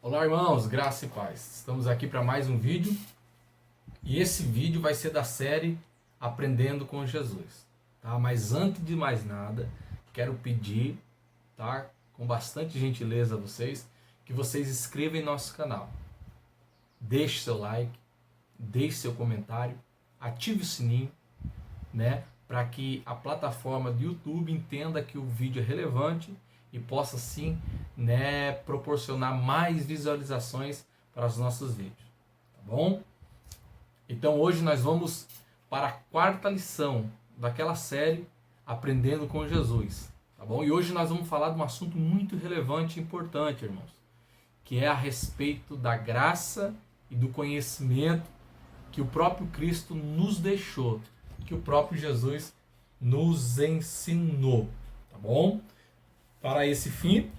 Olá, irmãos, graça e paz. Estamos aqui para mais um vídeo e esse vídeo vai ser da série Aprendendo com Jesus, tá? Mas antes de mais nada, quero pedir, tá, com bastante gentileza a vocês, que vocês inscrevam em nosso canal. Deixe seu like, deixe seu comentário, ative o sininho, né, para que a plataforma do YouTube entenda que o vídeo é relevante e possa sim, né, proporcionar mais visualizações para os nossos vídeos, tá bom? Então hoje nós vamos para a quarta lição daquela série Aprendendo com Jesus, tá bom? E hoje nós vamos falar de um assunto muito relevante e importante, irmãos, que é a respeito da graça e do conhecimento que o próprio Cristo nos deixou, que o próprio Jesus nos ensinou, tá bom? Para esse fim,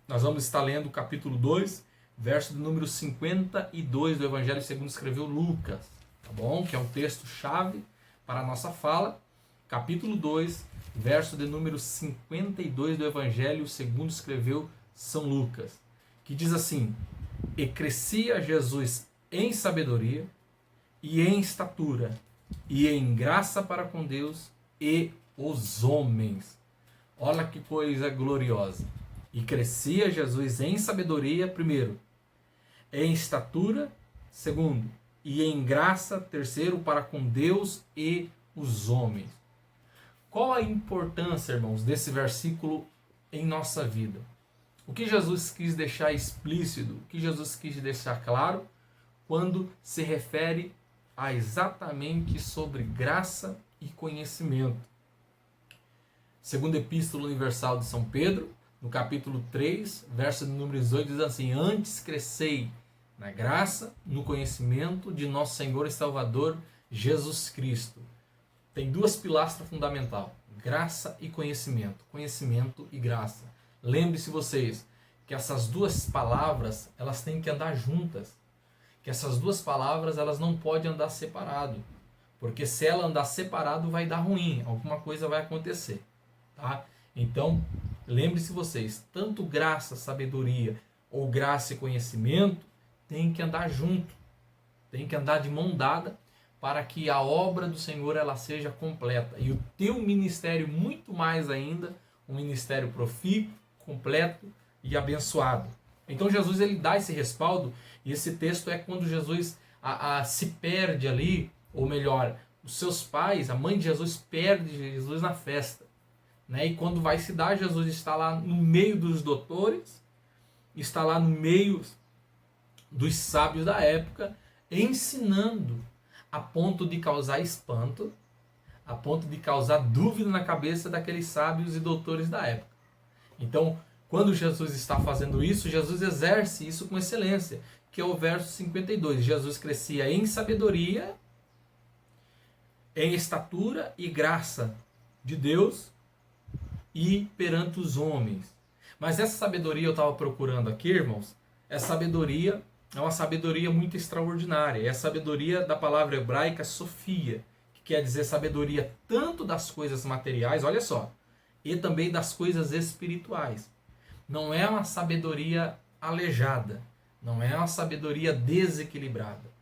nós vamos estar lendo o capítulo 2, verso de número 52 do Evangelho segundo escreveu Lucas, tá bom? Que é um texto-chave para a nossa fala. Capítulo 2, verso de número 52 do Evangelho segundo escreveu São Lucas, que diz assim: E crescia Jesus em sabedoria, e em estatura, e em graça para com Deus e os homens. Olha que coisa gloriosa. E crescia Jesus em sabedoria, primeiro, em estatura, segundo, e em graça, terceiro, para com Deus e os homens. Qual a importância, irmãos, desse versículo em nossa vida? O que Jesus quis deixar explícito, o que Jesus quis deixar claro quando se refere a exatamente sobre graça e conhecimento? Segunda Epístola Universal de São Pedro, no capítulo 3, verso de número 18, diz assim: Antes crescei na graça, no conhecimento de nosso Senhor e Salvador Jesus Cristo. Tem duas pilastras fundamentais: graça e conhecimento. Conhecimento e graça. Lembre-se vocês que essas duas palavras, elas têm que andar juntas. Que essas duas palavras, elas não podem andar separado. Porque se ela andar separado, vai dar ruim. Alguma coisa vai acontecer. Tá? Então, lembre-se vocês, tanto graça, sabedoria ou graça e conhecimento tem que andar junto, tem que andar de mão dada para que a obra do Senhor ela seja completa e o teu ministério muito mais ainda, um ministério profícuo, completo e abençoado. Então Jesus ele dá esse respaldo e esse texto é quando Jesus se perde ali, ou melhor, os seus pais, a mãe de Jesus perde Jesus na festa. Né? E quando vai se dar, Jesus está lá no meio dos doutores, está lá no meio dos sábios da época, ensinando a ponto de causar espanto, a ponto de causar dúvida na cabeça daqueles sábios e doutores da época. Então, quando Jesus está fazendo isso, Jesus exerce isso com excelência, que é o verso 52. Jesus crescia em sabedoria, em estatura e graça de Deus e perante os homens. Mas essa sabedoria eu estava procurando aqui, irmãos, essa sabedoria é uma sabedoria muito extraordinária. É a sabedoria da palavra hebraica Sofia, que quer dizer sabedoria tanto das coisas materiais, olha só, e também das coisas espirituais. Não é uma sabedoria aleijada, não é uma sabedoria desequilibrada.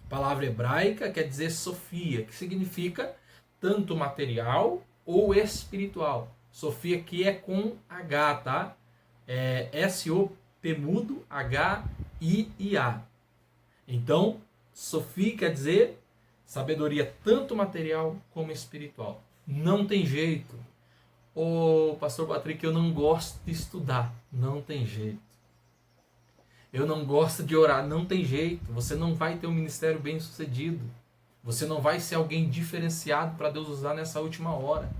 A palavra hebraica quer dizer Sofia, que significa tanto material ou espiritual. Sofia que é com H, tá? É S-O-P mudo, H-I-I-A. Então, Sofia quer dizer sabedoria tanto material como espiritual. Não tem jeito. Ô, pastor Patrick, eu não gosto de estudar. Não tem jeito. Eu não gosto de orar. Não tem jeito. Você não vai ter um ministério bem sucedido. Você não vai ser alguém diferenciado para Deus usar nessa última hora.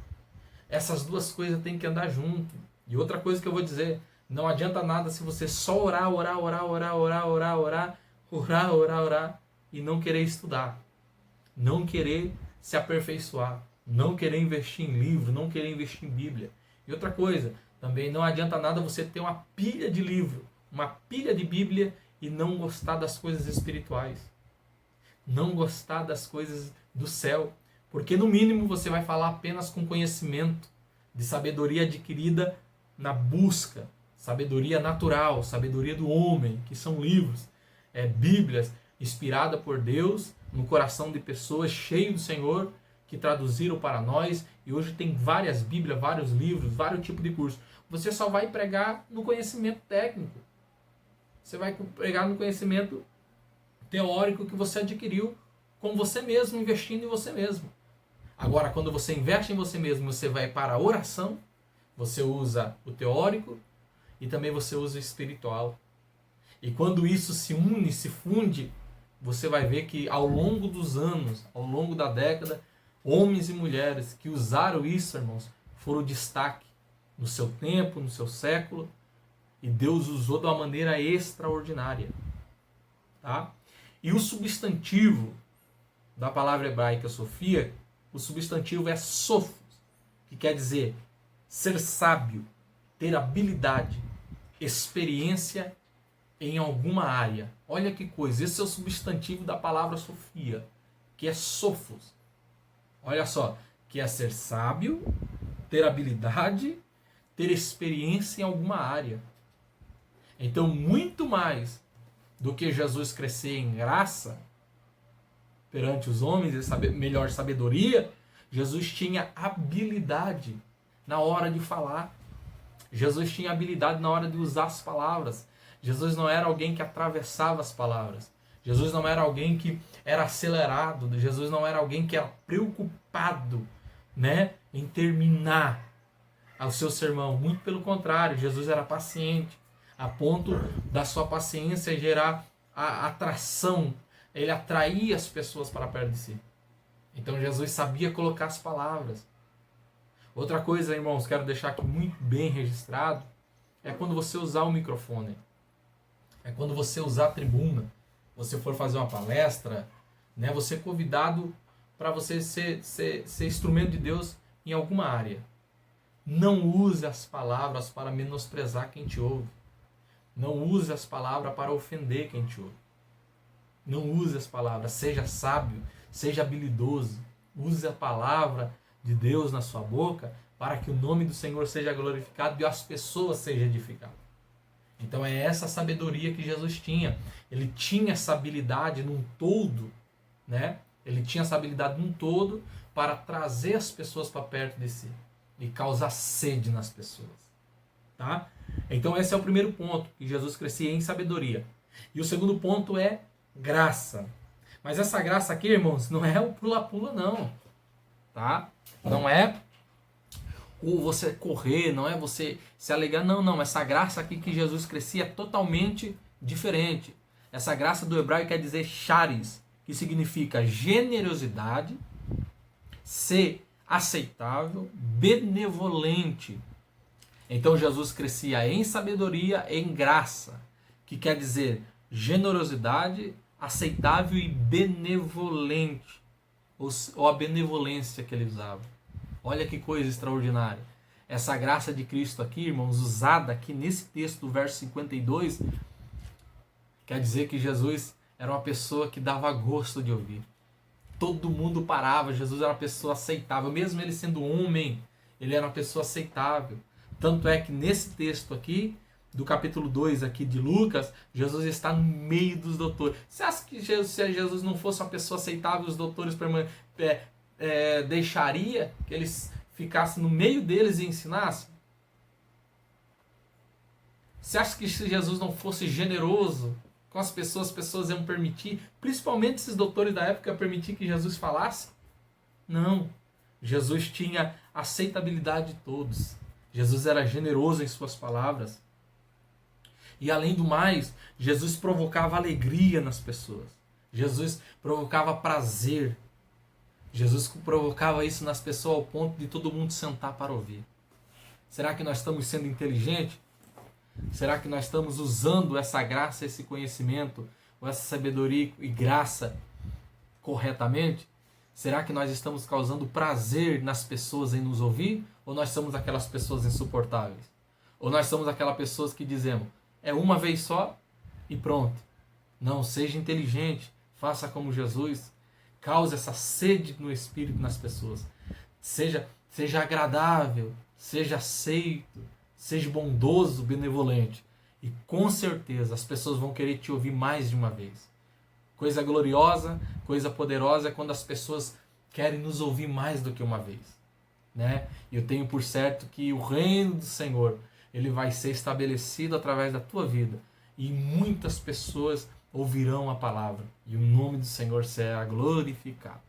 Essas duas coisas têm que andar junto. E outra coisa que eu vou dizer, não adianta nada se você só orar e não querer estudar, não querer se aperfeiçoar, não querer investir em livro, não querer investir em Bíblia. E outra coisa, também não adianta nada você ter uma pilha de livro, uma pilha de Bíblia e não gostar das coisas espirituais, não gostar das coisas do céu. Porque no mínimo você vai falar apenas com conhecimento, de sabedoria adquirida na busca, sabedoria natural, sabedoria do homem, que são livros, bíblias inspiradas por Deus no coração de pessoas cheias do Senhor, que traduziram para nós, e hoje tem várias bíblias, vários livros, vários tipos de cursos. Você só vai pregar no conhecimento técnico. Você vai pregar no conhecimento teórico que você adquiriu com você mesmo, investindo em você mesmo. Agora, quando você investe em você mesmo, você vai para a oração, você usa o teórico e também você usa o espiritual. E quando isso se une, se funde, você vai ver que ao longo dos anos, ao longo da década, homens e mulheres que usaram isso, irmãos, foram destaque no seu tempo, no seu século, e Deus usou de uma maneira extraordinária. Tá? E o substantivo da palavra hebraica Sofia, o substantivo é sofos, que quer dizer ser sábio, ter habilidade, experiência em alguma área. Olha que coisa, esse é o substantivo da palavra Sofia, que é sofos. Olha só, que é ser sábio, ter habilidade, ter experiência em alguma área. Então, muito mais do que Jesus crescer em graça perante os homens e melhor sabedoria, Jesus tinha habilidade na hora de falar. Jesus tinha habilidade na hora de usar as palavras. Jesus não era alguém que atravessava as palavras. Jesus não era alguém que era acelerado. Jesus não era alguém que era preocupado, né, em terminar o seu sermão. Muito pelo contrário, Jesus era paciente, a ponto da sua paciência gerar a atração. Ele atraía as pessoas para perto de si. Então Jesus sabia colocar as palavras. Outra coisa, irmãos, quero deixar aqui muito bem registrado, é quando você usar o microfone. É quando você usar a tribuna. Você for fazer uma palestra, né, você é convidado para você ser instrumento de Deus em alguma área. Não use as palavras para menosprezar quem te ouve. Não use as palavras para ofender quem te ouve. Não use as palavras, seja sábio, seja habilidoso. Use a palavra de Deus na sua boca para que o nome do Senhor seja glorificado e as pessoas sejam edificadas. Então é essa sabedoria que Jesus tinha. Ele tinha essa habilidade num todo, né? Ele tinha essa habilidade num todo para trazer as pessoas para perto de si e causar sede nas pessoas. Tá? Então esse é o primeiro ponto, que Jesus crescia em sabedoria. E o segundo ponto é graça. Mas essa graça aqui, irmãos, não é o pula-pula, não. Tá? Não é ou você correr, não é você se alegar. Não. Essa graça aqui que Jesus crescia é totalmente diferente. Essa graça do hebraico quer dizer charis, que significa generosidade, ser aceitável, benevolente. Então Jesus crescia em sabedoria, em graça, que quer dizer generosidade, aceitável e benevolente, ou a benevolência que ele usava. Olha que coisa extraordinária. Essa graça de Cristo aqui, irmãos, usada aqui nesse texto do verso 52, quer dizer que Jesus era uma pessoa que dava gosto de ouvir. Todo mundo parava, Jesus era uma pessoa aceitável. Mesmo ele sendo homem, ele era uma pessoa aceitável. Tanto é que nesse texto aqui, do capítulo 2 aqui de Lucas, Jesus está no meio dos doutores. Você acha que se Jesus não fosse uma pessoa aceitável, os doutores deixaria que eles ficassem no meio deles e ensinassem? Você acha que se Jesus não fosse generoso com as pessoas iam permitir, principalmente esses doutores da época, permitir que Jesus falasse? Não. Jesus tinha aceitabilidade de todos. Jesus era generoso em suas palavras. E além do mais, Jesus provocava alegria nas pessoas. Jesus provocava prazer. Jesus provocava isso nas pessoas ao ponto de todo mundo sentar para ouvir. Será que nós estamos sendo inteligentes? Será que nós estamos usando essa graça, esse conhecimento, ou essa sabedoria e graça corretamente? Será que nós estamos causando prazer nas pessoas em nos ouvir? Ou nós somos aquelas pessoas insuportáveis? Ou nós somos aquelas pessoas que dizemos, é uma vez só e pronto. Não, seja inteligente, faça como Jesus, cause essa sede no Espírito nas pessoas. Seja agradável, seja aceito, Seja bondoso, benevolente. E com certeza as pessoas vão querer te ouvir mais de uma vez. Coisa gloriosa, coisa poderosa é quando as pessoas querem nos ouvir mais do que uma vez, né? E eu tenho por certo que o reino do Senhor, ele vai ser estabelecido através da tua vida. E muitas pessoas ouvirão a palavra. E o nome do Senhor será glorificado.